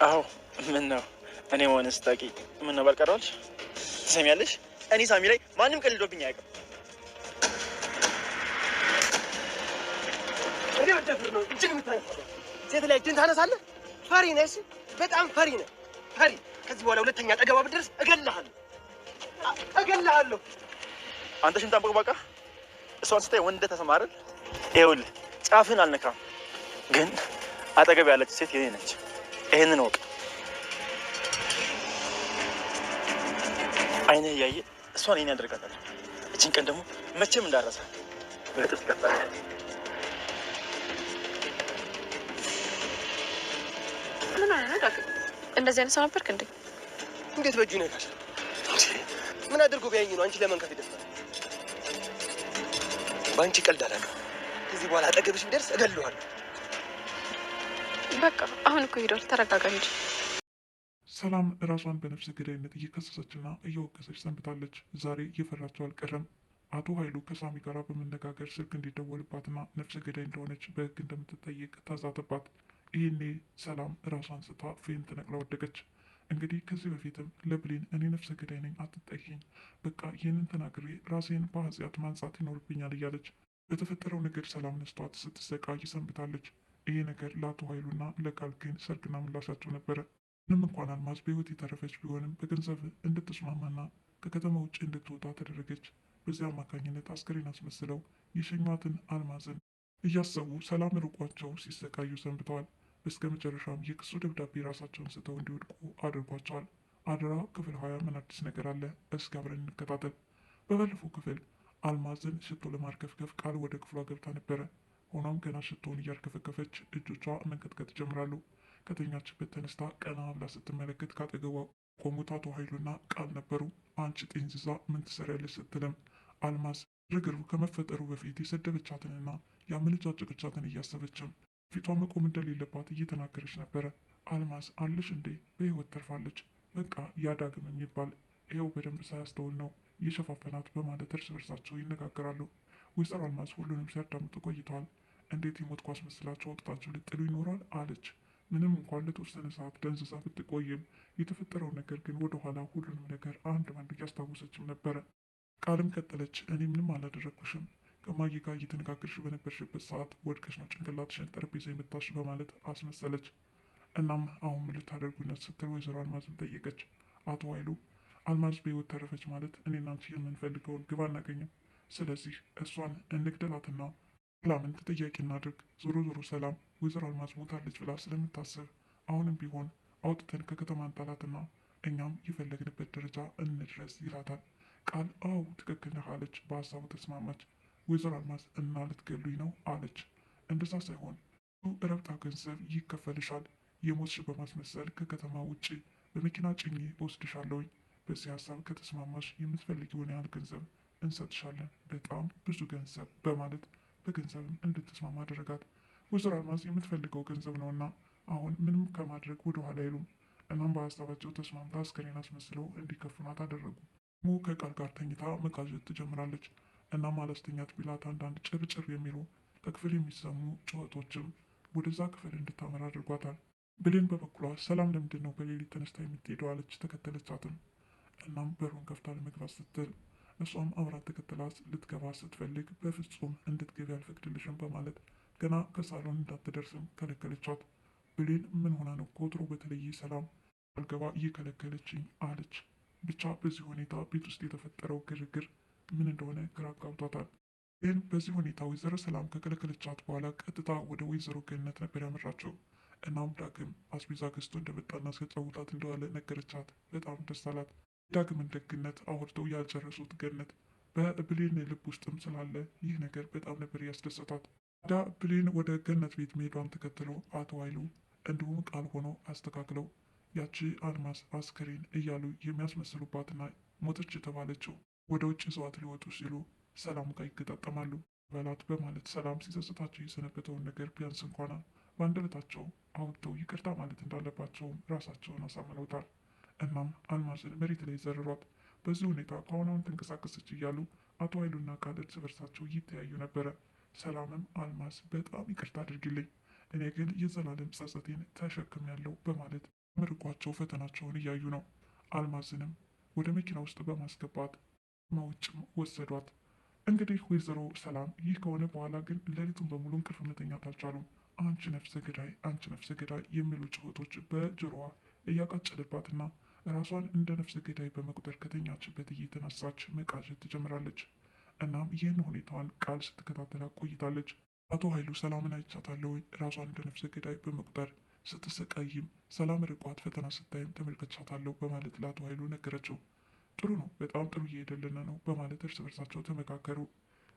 አዎ ምን ነው እኔ መሆንስ ታውቂ ምን ነው ባልቀረዋልሽ ትሰሚያለሽ እኔ ሳሚ ላይ ማንም ቀልዶብኝ አያውቅም እኔ ወደፍር ነው እጅግ የምታነሳው ሴት ላይ እጅን ታነሳለህ ፈሪ ነህ በጣም ፈሪ ነህ ፈሪ ከዚህ በኋላ ሁለተኛ አጠገባ ብትደርስ እገልሃለሁ አንተ ሽንታን በቃ እሷን ስታይ ወንድ ተሰማ አይደል ይኸውልህ ጫፍን አልነካም ግን አጠገብ ያለች ሴት የኔ ነች ይሄንን ወቅ አይኔ እያየ እሷን የኔ ያደርጋታል እችን ቀን ደግሞ መቼም እንዳረሳ በጥፍ ገባል ምን አይነት ዳግ እንደዚህ አይነት ሰው ነበርክ እንዴ እንዴት በእጁ ይነካል ምን አድርጎ ቢያኝ ነው አንቺ ለመንከፍ ይደርሳል ባንቺ ቀልድ አላውቅም ከዚህ በኋላ አጠገብሽ ቢደርስ እገልሃለሁ በቃ አሁን እኮ ሄዷል ተረጋጋ እንጂ ሰላም ራሷን በነፍሰ ገዳይነት እየከሰሰችና እየወቀሰች ሰንብታለች። ዛሬ እየፈራቸው አልቀረም። አቶ ኃይሉ ከሳሚ ጋር በመነጋገር ስልክ እንዲደወልባትና ነፍሰ ገዳይ እንደሆነች በሕግ እንደምትጠየቅ ታዛተባት። ይህኔ ሰላም ራሷን ስታ ፌንት ነቅላ ወደቀች። እንግዲህ ከዚህ በፊትም ለብሌን እኔ ነፍሰ ገዳይ ነኝ አትጠይኝ፣ በቃ ይህንን ተናግሬ ራሴን በኃጢአት ማንጻት ይኖርብኛል እያለች በተፈጠረው ነገር ሰላም ነስቷት ስትሰቃይ ሰንብታለች። ይሄ ነገር ለአቶ ኃይሉና ለቃል ግን ሰርግና ምላሻቸው ነበረ። ምንም እንኳን አልማዝ በህይወት የተረፈች ቢሆንም በገንዘብ እንድትስማማና ከከተማ ውጭ እንድትወጣ ተደረገች። በዚህ አማካኝነት አስከሬን አስመስለው የሸኟትን አልማዝን እያሰቡ ሰላም ርቋቸው ሲሰቃዩ ሰንብተዋል። በስከ መጨረሻም የክሱ ደብዳቤ ራሳቸውን ስተው እንዲወድቁ አድርጓቸዋል። አደራ ክፍል 20 ምን አዲስ ነገር አለ? እስኪ አብረን እንከታተል። በባለፈው ክፍል አልማዝን ሽቶ ለማርከፍከፍ ቃል ወደ ክፍሏ ገብታ ነበረ። ሆኖም ገና ሽቶውን እያርከፈከፈች እጆቿ መንቀጥቀጥ ይጀምራሉ። ከተኛችበት ተነስታ ቀና ብላ ስትመለከት ካጠገቧ ቆሙት አቶ ኃይሉና ቃል ነበሩ። አንቺ ጤንዝዛ ምን ትሰሪያለች ስትልም አልማዝ ግርግሩ ከመፈጠሩ በፊት የሰደበቻትንና ያመነጫጨቀቻትን እያሰበችም ፊቷ መቆም እንደሌለባት እየተናገረች ነበረ። አልማዝ አለሽ እንዴ በህይወት ተርፋለች። በቃ ያዳግም የሚባል ይኸው በደንብ ሳያስተውል ነው የሸፋፈናት በማለት እርስ በርሳቸው ይነጋገራሉ። ወይዘሮ አልማዝ ሁሉንም ሲያዳምጡ ቆይተዋል። እንዴት የሞትኩ አስመስላቸው ወቅታቸው ልጥሉ ይኖራል አለች። ምንም እንኳን ለተወሰነ ሰዓት ደንዝዛ ብትቆይም የተፈጠረው ነገር ግን ወደኋላ ሁሉንም ነገር አንድ ባንድ እያስታወሰችም ነበረ። ቃልም ቀጠለች። እኔ ምንም አላደረግኩሽም ከማዬ ጋር እየተነጋገርሽ በነበርሽበት ሰዓት ወድቀሽ ነው ጭንቅላትሽን ጠረጴዛ የመታሽ በማለት አስመሰለች። እናም አሁን ምን ልታደርጉነት ስትል ወይዘሮ አልማዝን ጠየቀች። አቶ ኃይሉ አልማዝ በህይወት ተረፈች ማለት እኔና አንቺ የምንፈልገውን ግብ አናገኝም። ስለዚህ እሷን እንግደላትና ሰላምን ተጠያቂ እናድርግ። ዞሮ ዞሮ ሰላም ወይዘሮ አልማዝ ሞታለች ብላ ስለምታስብ አሁንም ቢሆን አውጥተን ከከተማ እንጣላትና እኛም የፈለግንበት ደረጃ እንድረስ ይላታል። ቃል አዎ ትክክል ነህ አለች። በሀሳቡ ተስማማች። ወይዘሮ አልማዝ እና ልትገሉኝ ነው አለች። እንደዛ ሳይሆን ረብጣ ገንዘብ ይከፈልሻል። የሞትሽ በማስመሰል ከከተማ ውጭ በመኪና ጭኜ ወስድሻለሁኝ። በዚህ ሀሳብ ከተስማማሽ የምትፈልጊውን ያህል ገንዘብ እንሰጥሻለን፣ በጣም ብዙ ገንዘብ በማለት በገንዘብም እንድትስማማ አደረጋት። ወይዘሮ አልማዝ የምትፈልገው ገንዘብ ነውና አሁን ምንም ከማድረግ ወደ ኋላ አይሉም። እናም በሀሳባቸው ተስማምታ አስከሬን አስመስለው እንዲከፍኗት አደረጉ። ሞ ከቃል ጋር ተኝታ መቃዠት ትጀምራለች። እናም አላስተኛት ቢላት አንዳንድ ጭርጭር የሚሉ ከክፍል የሚሰሙ ጩኸቶችም ወደዛ ክፍል እንድታመራ አድርጓታል። ብሌን በበኩሏ ሰላም ለምንድን ነው በሌሊት ተነስታ የምትሄደው አለች። ተከተለቻትም። እናም በሩን ከፍታ ለመግባት ስትል እሷም አብራት ተከትላት ልትገባ ስትፈልግ በፍጹም እንድትገቢ አልፈቅድልሽም በማለት ገና ከሳሎን እንዳትደርስም ከለከለቻት። ብሌን ምን ሆና ነው ከወትሮ በተለየ ሰላም አልገባ እየከለከለችኝ አለች። ብቻ በዚህ ሁኔታ ቤት ውስጥ የተፈጠረው ግርግር ምን እንደሆነ ግራ ጋብቷታል። ግን በዚህ ሁኔታ ወይዘሮ ሰላም ከከለከለቻት በኋላ ቀጥታ ወደ ወይዘሮ ገነት ነበር ያመራቸው። እናም ዳግም አስቤዛ ገዝቶ እንደመጣና ሲያጫውታት እንደዋለ ነገረቻት። በጣም ደስ አላት። ዳግምን ደግነት አውርተው ያልጨረሱት ገነት በብሌን ልብ ውስጥም ስላለ ይህ ነገር በጣም ነበር ያስደሰታት። ዳ ብሌን ወደ ገነት ቤት መሄዷን ተከትሎ አቶ ኃይሉ እንዲሁም ቃል ሆኖ አስተካክለው ያቺ አልማዝ አስከሬን እያሉ የሚያስመስሉባትና ሞተች የተባለችው ወደ ውጭ ይዘዋት ሊወጡ ሲሉ ሰላም ጋር ይገጣጠማሉ። በላት በማለት ሰላም ሲጸጽታቸው የሰነበተውን ነገር ቢያንስ እንኳን በአንደበታቸው አውጥተው ይቅርታ ማለት እንዳለባቸውም ራሳቸውን አሳምነውታል። እናም አልማዝን መሬት ላይ ዘርሯት። በዚህ ሁኔታ ከአሁን ተንቀሳቀሰች እያሉ አቶ ኃይሉና ቃል እርስ በርሳቸው ይተያዩ ነበረ። ሰላምም አልማዝ በጣም ይቅርታ አድርጊልኝ፣ እኔ ግን የዘላለም ጸጸቴን ተሸክም ያለው በማለት ምርቋቸው ፈተናቸውን እያዩ ነው። አልማዝንም ወደ መኪና ውስጥ በማስገባት ውጭም ወሰዷት። እንግዲህ ወይዘሮ ሰላም ይህ ከሆነ በኋላ ግን ሌሊቱን በሙሉ እንቅልፍ መተኛት አልቻሉም። አንቺ ነፍሰ ገዳይ፣ አንቺ ነፍሰ ገዳይ የሚሉ ጩኸቶች በጆሮዋ እያቃጨለባትና ራሷን እንደ ነፍሰ ገዳይ በመቁጠር ከተኛችበት እየተነሳች መቃዠት ትጀምራለች። እናም ይህን ሁኔታዋን ቃል ስትከታተላ ቆይታለች። አቶ ኃይሉ ሰላምን አይቻታለሁ ራሷን እንደ ነፍሰ ገዳይ በመቁጠር ስትሰቃይም ሰላም ርቋት ፈተና ስታይም ተመልከቻታለሁ በማለት ለአቶ ኃይሉ ነገረችው። ጥሩ ነው፣ በጣም ጥሩ እየሄደልን ነው በማለት እርስ በርሳቸው ተመካከሩ።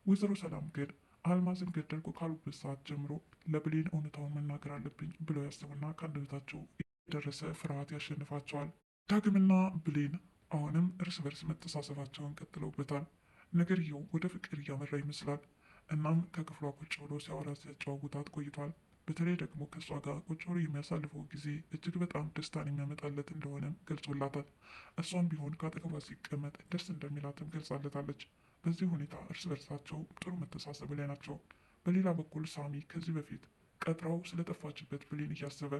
ወይዘሮ ሰላም ግን አልማዝን ገደልኩ ካሉበት ሰዓት ጀምሮ ለብሌን እውነታውን መናገር አለብኝ ብለው ያስቡና ከአንደበታቸው የደረሰ ፍርሃት ያሸንፋቸዋል። ዳግምና ብሌን አሁንም እርስ በርስ መተሳሰባቸውን ቀጥለውበታል። ነገርየው ወደ ፍቅር እያመራ ይመስላል። እናም ከክፍሏ ቁጭ ብሎ ሲያወራ ሲያጨዋውታት ቆይቷል። በተለይ ደግሞ ከእሷ ጋር ቁጭ ብሎ የሚያሳልፈው ጊዜ እጅግ በጣም ደስታን የሚያመጣለት እንደሆነም ገልጾላታል። እሷም ቢሆን ከአጠገቧ ሲቀመጥ ደስ እንደሚላትም ገልጻለታለች። በዚህ ሁኔታ እርስ በርሳቸው ጥሩ መተሳሰብ ላይ ናቸው። በሌላ በኩል ሳሚ ከዚህ በፊት ቀጥራው ስለጠፋችበት ብሌን እያሰበ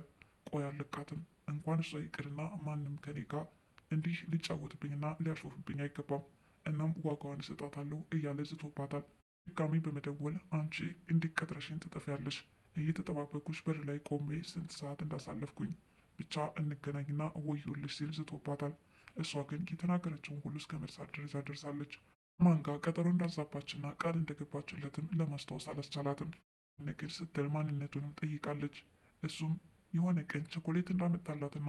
ቆይ አልለቃትም፣ እንኳን እሷ ይቅርና ማንም ከኔ ጋር እንዲህ ሊጫወትብኝና ሊያሾፍብኝ አይገባም፣ እናም ዋጋዋን እሰጣታለሁ እያለ ዝቶባታል። ድጋሚ በመደወል አንቺ እንዲቀጥረሽኝ ትጠፊያለሽ፣ እየተጠባበኩሽ በር ላይ ቆሜ ስንት ሰዓት እንዳሳለፍኩኝ ብቻ እንገናኝና ወዮልሽ ሲል ዝቶባታል። እሷ ግን የተናገረችውን ሁሉ እስከ መርሳት ደረጃ ደርሳለች። ማን ጋር ቀጠሮ እንዳዛባችና ቃል እንደገባችለትም ለማስታወስ አላስቻላትም። ነገር ስትል ማንነቱንም ጠይቃለች። እሱም የሆነ ቀን ቸኮሌት እንዳመጣላትና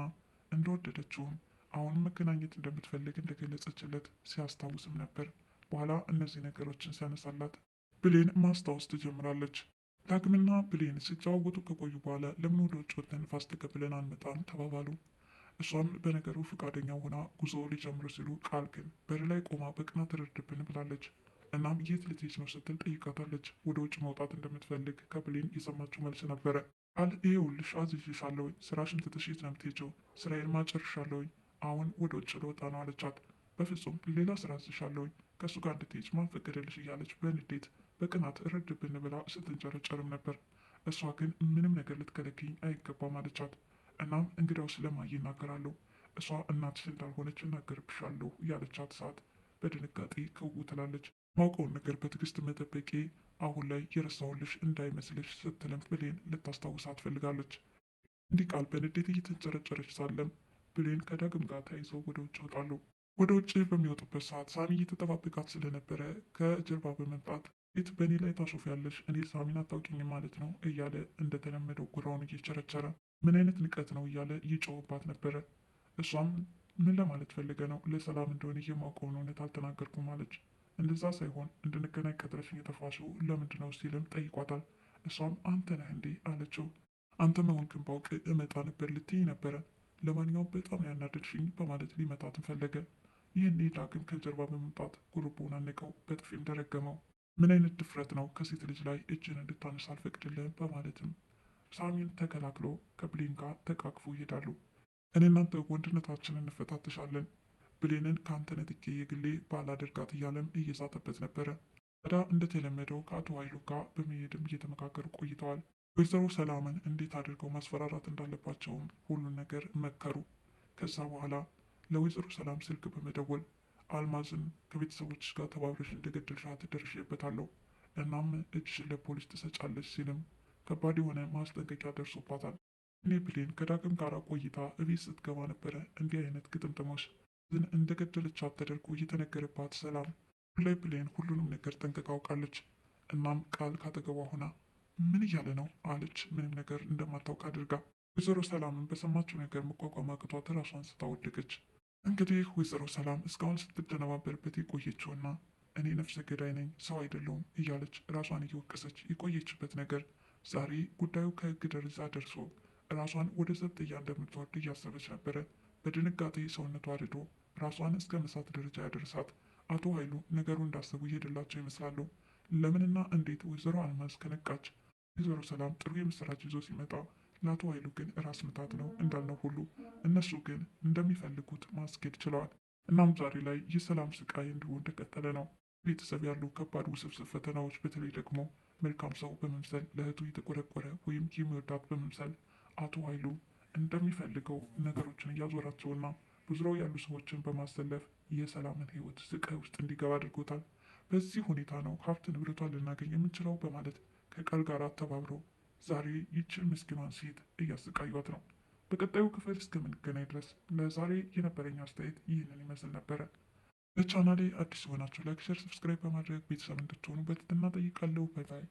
እንደወደደችውም አሁንም መገናኘት እንደምትፈልግ እንደገለጸችለት ሲያስታውስም ነበር። በኋላ እነዚህ ነገሮችን ሲያነሳላት ብሌን ማስታወስ ትጀምራለች። ዳግምና ብሌን ሲጨዋወቱ ከቆዩ በኋላ ለምን ወደ ውጭ ወጥተን ንፋስ ተቀብለን አንመጣም ተባባሉ። እሷም በነገሩ ፈቃደኛ ሆና ጉዞ ሊጀምሩ ሲሉ ቃል ግን በር ላይ ቆማ በቅናት ተረድብን ብላለች። እናም የት ልትሄጂ ነው ስትል ጠይቃታለች። ወደ ውጭ መውጣት እንደምትፈልግ ከብሌን የሰማችው መልስ ነበረ። ቃል ይኸውልሽ አዝዤሻለሁኝ፣ ስራሽን ትተሽ የት ነው የምትሄጂው? ስራዬን ማጨርሻለሁኝ፣ አሁን ወደ ውጭ ልወጣ ነው አለቻት። በፍጹም ሌላ ስራ አዝሻለሁኝ፣ ከእሱ ጋር እንድትሄጂ ማን ፈቀደልሽ? እያለች በንዴት በቅናት ረድብን ብላ ስትንጨረጨርም ነበር። እሷ ግን ምንም ነገር ልትከለክኝ አይገባም አለቻት። እናም እንግዲያውስ ለማየ ይናገራለሁ፣ እሷ እናትሽ እንዳልሆነች እናገርብሻለሁ ያለቻት ሰዓት በድንጋጤ ክው ትላለች። ማውቀውን ነገር በትዕግስት መጠበቄ አሁን ላይ የረሳሁልሽ እንዳይመስልሽ ስትልም ብሌን ልታስታውሳት ትፈልጋለች። እንዲህ ቃል በንዴት እየተንጨረጨረች ሳለም ብሌን ከዳግም ጋር ተያይዘው ወደ ውጭ ይወጣሉ። ወደ ውጭ በሚወጡበት ሰዓት ሳሚ እየተጠባበቃት ስለነበረ ከጀርባ በመምጣት ቤት በእኔ ላይ ታሾፊያለሽ፣ እኔ ሳሚን አታውቂኝ ማለት ነው እያለ እንደተለመደው ጉራውን እየቸረቸረ ምን አይነት ንቀት ነው እያለ እየጮህባት ነበረ። እሷም ምን ለማለት ፈልገ ነው? ለሰላም እንደሆነ የማውቀውን እውነት አልተናገርኩም አለች። እንደዛ ሳይሆን እንድንገናኝ ቀጥረሽኝ የጠፋሽው ለምንድን ነው ሲልም ጠይቋታል። እሷም አንተ ነህ እንዴ አለችው። አንተ መሆንክን ባውቅ እመጣ ነበር ልትይኝ ነበረ፣ ለማንኛውም በጣም ያናደድሽኝ በማለት ሊመታትን ፈለገ። ይህኔ ዳግም ከጀርባ በመምጣት ጉርቦውን አነቀው፣ በጥፊም ደረገመው። ምን አይነት ድፍረት ነው? ከሴት ልጅ ላይ እጅን እንድታነሳ አልፈቅድልህም በማለትም ሳሚን ተከላክሎ ከብሌን ጋር ተቃቅፎ ይሄዳሉ። እኔ እናንተ ወንድነታችንን እንፈታተሻለን፣ ብሌንን ከአንተ ነጥቄ የግሌ ባላደርጋት እያለም እየዛተበት ነበረ። ታዲያ እንደተለመደው ከአቶ ኃይሉ ጋር በመሄድም እየተመካከሩ ቆይተዋል። ወይዘሮ ሰላምን እንዴት አድርገው ማስፈራራት እንዳለባቸውም ሁሉን ነገር መከሩ። ከዛ በኋላ ለወይዘሮ ሰላም ስልክ በመደወል አልማዝን ከቤተሰቦች ጋር ተባብረሽ እንደገደልሻት ደርሼበታለሁ፣ እናም እጅሽን ለፖሊስ ትሰጫለች ሲልም ከባድ የሆነ ማስጠንቀቂያ ደርሶባታል። እኔ ብሌን ከዳግም ጋር ቆይታ እቤት ስትገባ ነበረ እንዲህ አይነት ግጥምጥሞች ግን እንደገደለቻት ተደርጎ እየተነገረባት ሰላም ላይ ብሌን ሁሉንም ነገር ጠንቅቃ አውቃለች። እናም ቃል ካጠገቧ ሆና ምን እያለ ነው አለች፣ ምንም ነገር እንደማታውቅ አድርጋ። ወይዘሮ ሰላምን በሰማችው ነገር መቋቋም አቅቷት ራሷን ስታወደቀች። እንግዲህ ወይዘሮ ሰላም እስካሁን ስትደነባበርበት የቆየችውና እኔ ነፍሰ ገዳይ ነኝ ሰው አይደለሁም እያለች ራሷን እየወቀሰች የቆየችበት ነገር ዛሬ ጉዳዩ ከህግ ደረጃ ደርሶ ራሷን ወደ ዘብጥያ እንደምትወርድ እያሰበች ነበረ። በድንጋጤ ሰውነቷ አድዶ ራሷን እስከ መሳት ደረጃ ያደርሳት። አቶ ኃይሉ ነገሩ እንዳሰቡ ይሄድላቸው ይመስላሉ። ለምንና እንዴት ወይዘሮ አልማዝ ከነቃች ወይዘሮ ሰላም ጥሩ የምስራች ይዞ ሲመጣ ለአቶ ኃይሉ ግን ራስ ምታት ነው እንዳልነው ሁሉ እነሱ ግን እንደሚፈልጉት ማስኬድ ችለዋል። እናም ዛሬ ላይ የሰላም ስቃይ እንዲሁ እንደቀጠለ ነው። ቤተሰብ ያሉ ከባድ ውስብስብ ፈተናዎች፣ በተለይ ደግሞ መልካም ሰው በመምሰል ለእህቱ የተቆረቆረ ወይም የሚወዳት በመምሰል አቶ ኃይሉ እንደሚፈልገው ነገሮችን እያዞራቸውና በዙሪያው ያሉ ሰዎችን በማሰለፍ የሰላምን ህይወት ስቃይ ውስጥ እንዲገባ አድርጎታል። በዚህ ሁኔታ ነው ሀብት ንብረቷን ልናገኝ የምንችለው በማለት ከቃል ጋር ተባብረው ዛሬ ይችን ምስኪኗን ሴት እያሰቃዩት ነው። በቀጣዩ ክፍል እስከምንገናኝ ድረስ ለዛሬ የነበረኝ አስተያየት ይህንን ይመስል ነበረ። በቻናሌ አዲስ የሆናችሁ ላይክ፣ ሸር፣ ሰብስክራይብ በማድረግ ቤተሰብ እንድትሆኑ በትህትና እጠይቃለሁ። ባይ ባይ።